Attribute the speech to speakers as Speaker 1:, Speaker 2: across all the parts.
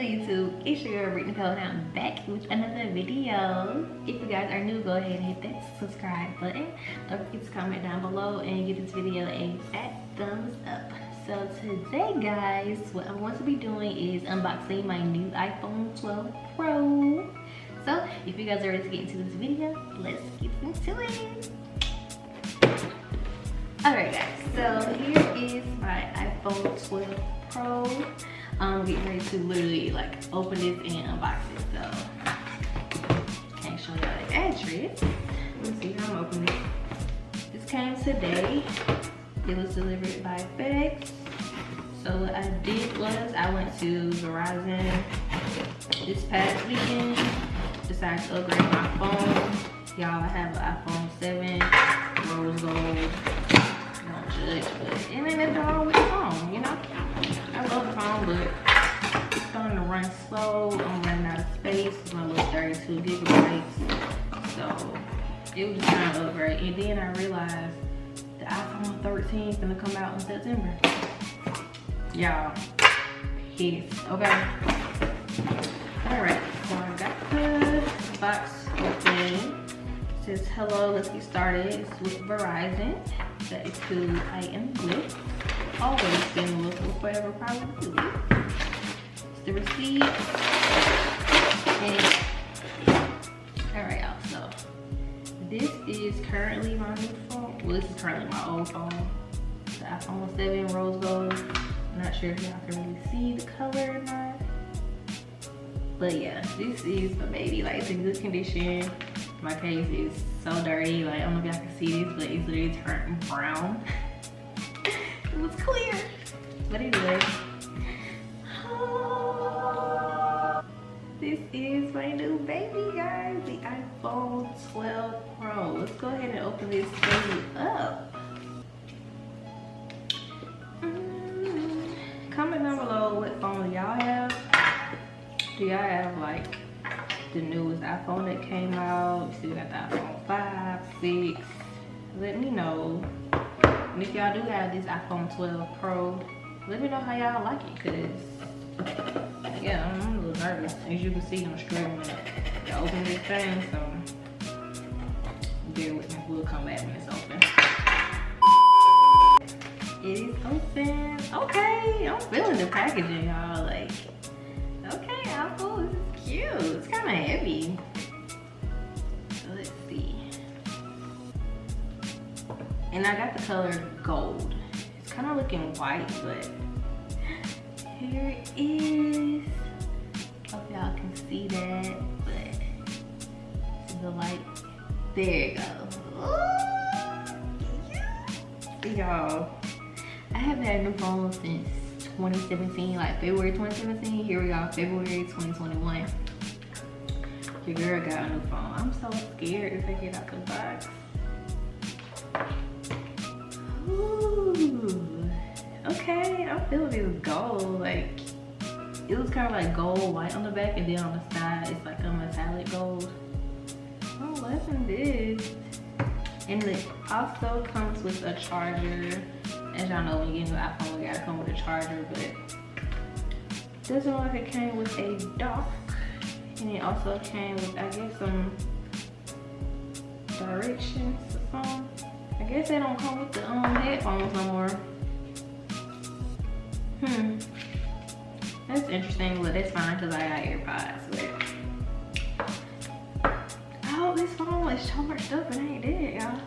Speaker 1: YouTube? It's your girl Brittany and I'm back with another video. If you guys are new, go ahead and hit that subscribe button. Don't forget to comment down below and give this video a fat thumbs up. So today guys, what I'm going to be doing is unboxing my new iPhone 12 Pro. So if you guys are ready to get into this video, let's get into it. Alright guys, so here is my iPhone 12 Pro. I'm getting ready to literally like open this and unbox it. So can't show y'all the address. Let's see how I'm opening it. This came today. It was delivered by FedEx. So what I did was I went to Verizon this past weekend. Decided to upgrade my phone. Y'all, I have an iPhone 7 rose gold. Don't judge, but it ain't nothing wrong with the phone, you know? I love the phone, but it's starting to run slow. I'm running out of space. It's my little 32 gigabytes. So it was just time to upgrade. And then I realized the iPhone 13 is gonna come out in September. Y'all, pissed, okay? Alright, so I got the box open. It says, hello, let's get started. It's with Verizon. That is who I am with. Always been with, will forever probably with. It's the receipt. And alright y'all, so this is currently my new phone. Well, this is currently my old phone. The iPhone 7 rose gold. I'm not sure if y'all can really see the color or not. But yeah, this is the baby. Like, it's in good condition. My case is so dirty. Like, I don't know if y'all can see this, but it's literally turned brown. It was clear. But anyway. This is my new baby, guys. The iPhone 12 Pro. Let's go ahead and open this baby up. Comment down below what phone y'all have. Do y'all have like the newest iPhone that came out? You still got the iPhone 5, 6. Let me know. And if y'all do have this iPhone 12 Pro, let me know how y'all like it, cause yeah, I'm a little nervous. As you can see, I'm struggling to open this thing, so bear with me. We'll come back when it's open. It is open. Okay, I'm feeling the packaging, y'all. Like, okay, Apple, this is cute. It's kind of heavy. So let's see. And I got the color gold. It's kind of looking white, but here it is. Hope y'all can see that, but this is the light. There you go. Y'all, I haven't had a new phone since 2017, like February 2017. Here we are, February 2021. Your girl got a new phone. I'm so scared to take it out the box. Ooh, okay, I'm feeling this gold. Like, it was kind of like gold white on the back, and then on the side it's like a metallic gold. Oh, what's in this? And it also comes with a charger. As y'all know, when you get a new iPhone, we gotta come with a charger, but it doesn't look like it came with a dock. And it also came with, I guess, some directions or something. I guess they don't come with the headphones no more. That's interesting, but that's fine because I got AirPods. But I hope this phone is charged up and ain't dead, y'all.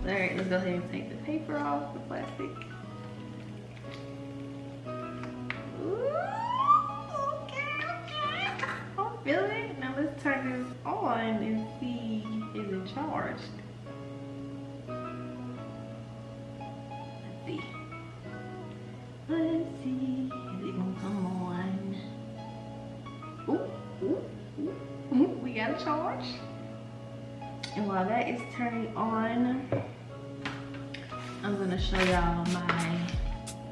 Speaker 1: Alright, let's go ahead and take the paper off the plastic. Ooh, okay. I'm feeling it. Now let's turn this on and see, is it charged? Let's see. Is it gonna come on? Ooh. We got a charge. And while that is turning on, I'm gonna show y'all my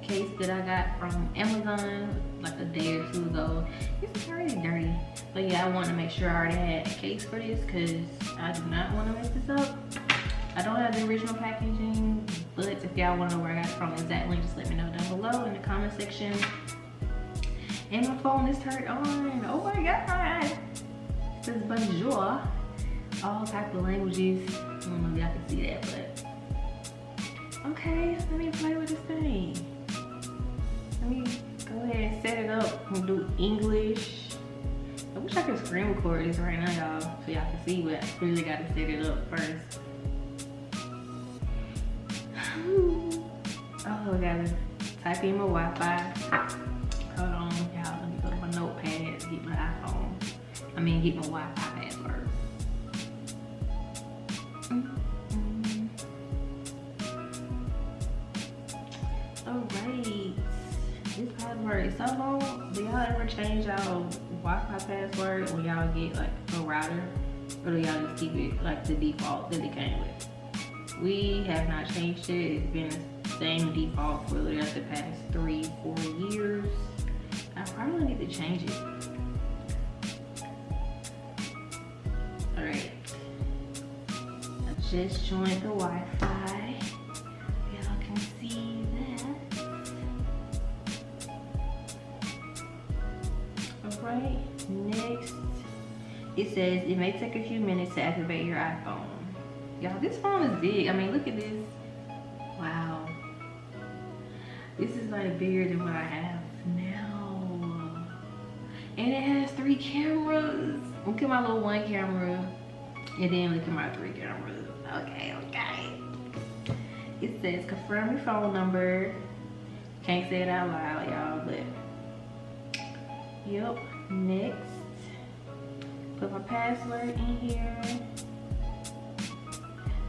Speaker 1: case that I got from Amazon like a day or two ago. It's already dirty, but yeah, I want to make sure I already had a case for this because I do not want to mess this up. I don't have the original packaging, but if y'all want to know where I got it from exactly, just let me know down below in the comment section. And my phone is turned on. Oh my god. It says bonjour. All type of languages. I don't know if y'all can see that, but okay, let me play with this thing. Let me go ahead and set it up and do English. I wish I could screen record this right now, y'all, so y'all can see, but I really gotta set it up first. Oh, I gotta type in my Wi-Fi. Hold on, y'all, let me go to my notepad, get my iPhone. Get my Wi-Fi password. Alright, this password is so long. Do y'all ever change y'all Wi-Fi password when y'all get like a router? Or do y'all just keep it like the default that it came with? We have not changed it. It's been the same default for literally like the past 3-4 years. I probably need to change it. Alright. I just joined the Wi-Fi. Y'all can see that. Alright, next. It says it may take a few minutes to activate your iPhone. Y'all, this phone is big. Look at this. Wow. This is like bigger than what I have now. And it has 3 cameras. Look at my little 1 camera. And then look at my 3 cameras. Okay. It says confirm your phone number. Can't say it out loud, y'all, but yep. Next. Put my password in here.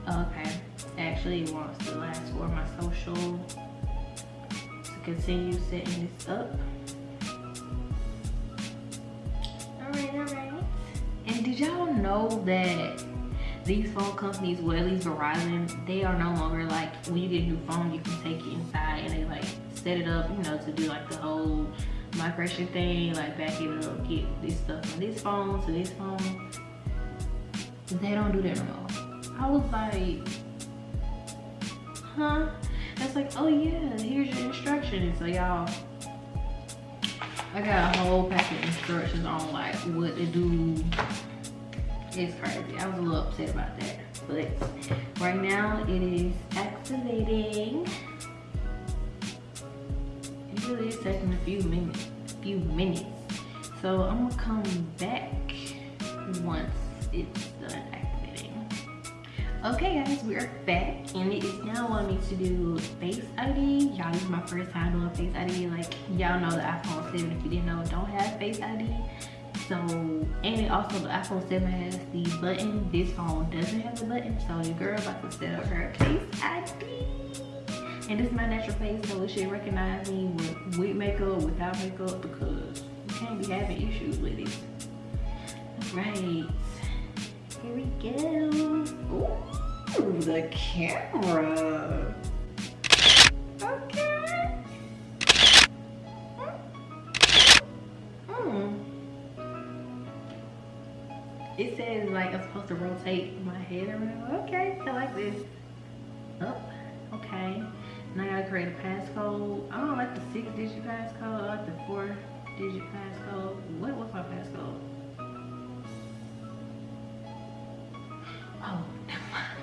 Speaker 1: Okay. Actually, it wants the last 4 of my social. To continue setting this up. Alright. And did y'all know that these phone companies, well, at least Verizon, they are no longer like, when you get a new phone, you can take it inside and they like set it up, to do like the whole migration thing, like back it up, get this stuff from this phone to this phone. They don't do that no more. I was like, huh? That's like, oh yeah, here's your instructions. So y'all, I got a whole pack of instructions on like what to do. It's crazy. I was a little upset about that. But right now it is activating. It really is taking a few minutes. So I'm gonna come back once it's done activating. Okay guys, we are back and it is now wanting me to do Face ID. Y'all, this is my first time doing Face ID. Like, y'all know the iPhone 7, if you didn't know, don't have Face ID. So, and it also, the iPhone 7 has the button. This phone doesn't have the button. So your girl about to set up her Face ID. And this is my natural face, so it should recognize me with makeup, without makeup, because you can't be having issues with it. Alright, here we go. Ooh, the camera. Okay. It says like I'm supposed to rotate my head around. Okay, I like this. Oh, okay. Now I gotta create a passcode. I don't like the 6-digit passcode. I like the 4-digit passcode. What's my passcode? Oh, never mind.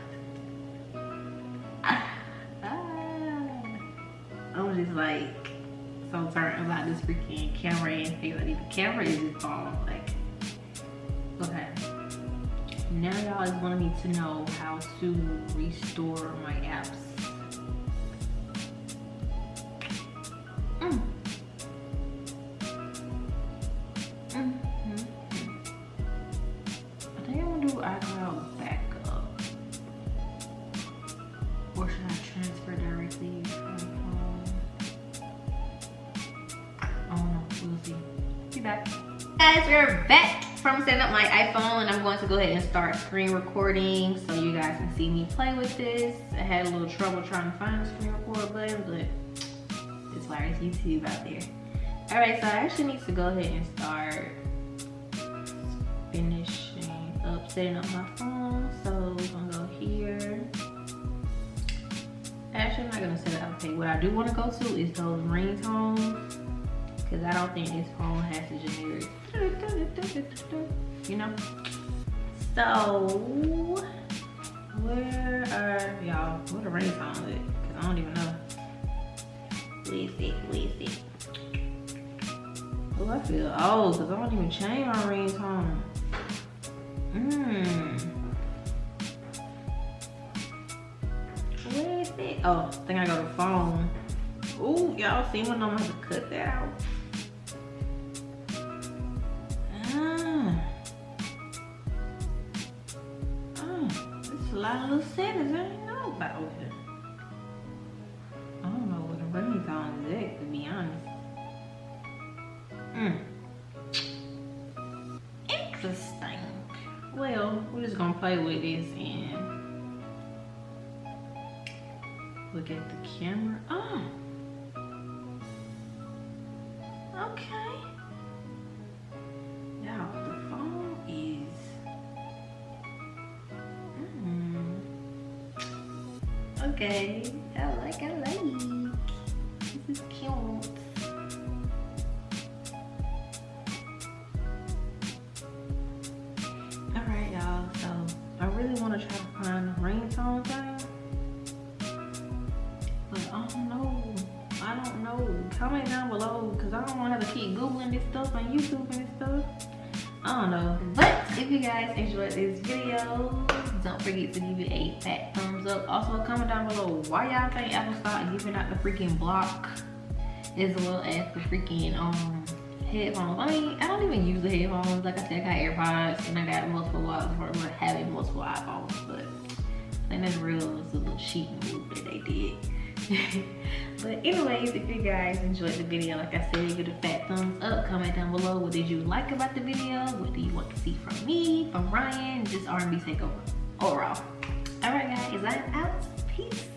Speaker 1: I'm just like so turned about this freaking camera and Face ID. The camera is just bomb. Like, okay. Now y'all is wanting me to know how to restore my apps. I think I'm gonna do iCloud backup. Or should I transfer directly from home? I don't know, we'll see. Be back. Guys, we're back from setting up my iPhone and I'm going to go ahead and start screen recording so you guys can see me play with this. I had a little trouble trying to find the screen record button, but it's wireless YouTube out there. Alright, so I actually need to go ahead and start finishing up setting up my phone. So I'm gonna go here. Actually, I'm not gonna set it up. Okay, what I do want to go to is those ringtones. because I don't think this phone has a generic, you know. So where are y'all? Where the ringtone at? Cause I don't even know. Where is it? Where is it? Oh, I feel old because I don't even change my ringtone. Where is it? Oh, I think I got a phone. Ooh, y'all see when I'm gonna have to cut that out. There's a lot of little settings I didn't know about here. I don't know what the ringtone is at, to be honest. Interesting. Well, we're just gonna play with this and look at the camera. Oh, okay. Y'all, the phone is okay. I like. This is cute. Alright, y'all, so I really want to try to find the ringtone thing, but I don't know. Comment down below, because I don't want to have to keep googling this stuff on YouTube and this stuff. I don't know. But if you guys enjoyed this video, don't forget to give it a fat thumbs up. Also comment down below why y'all think Apple stopped giving out the freaking block as well as the freaking headphones. I mean, I don't even use the headphones. Like I said, I got AirPods and I got multiple wires for having multiple iPhones, but I think that's real. It's a little cheating move that they did. But anyways, if you guys enjoyed the video, like I said, give it a fat thumbs up. Comment down below what did you like about the video, what do you want to see from me, from Ryan, just R&B takeover overall. Alright guys, I'm out. Peace.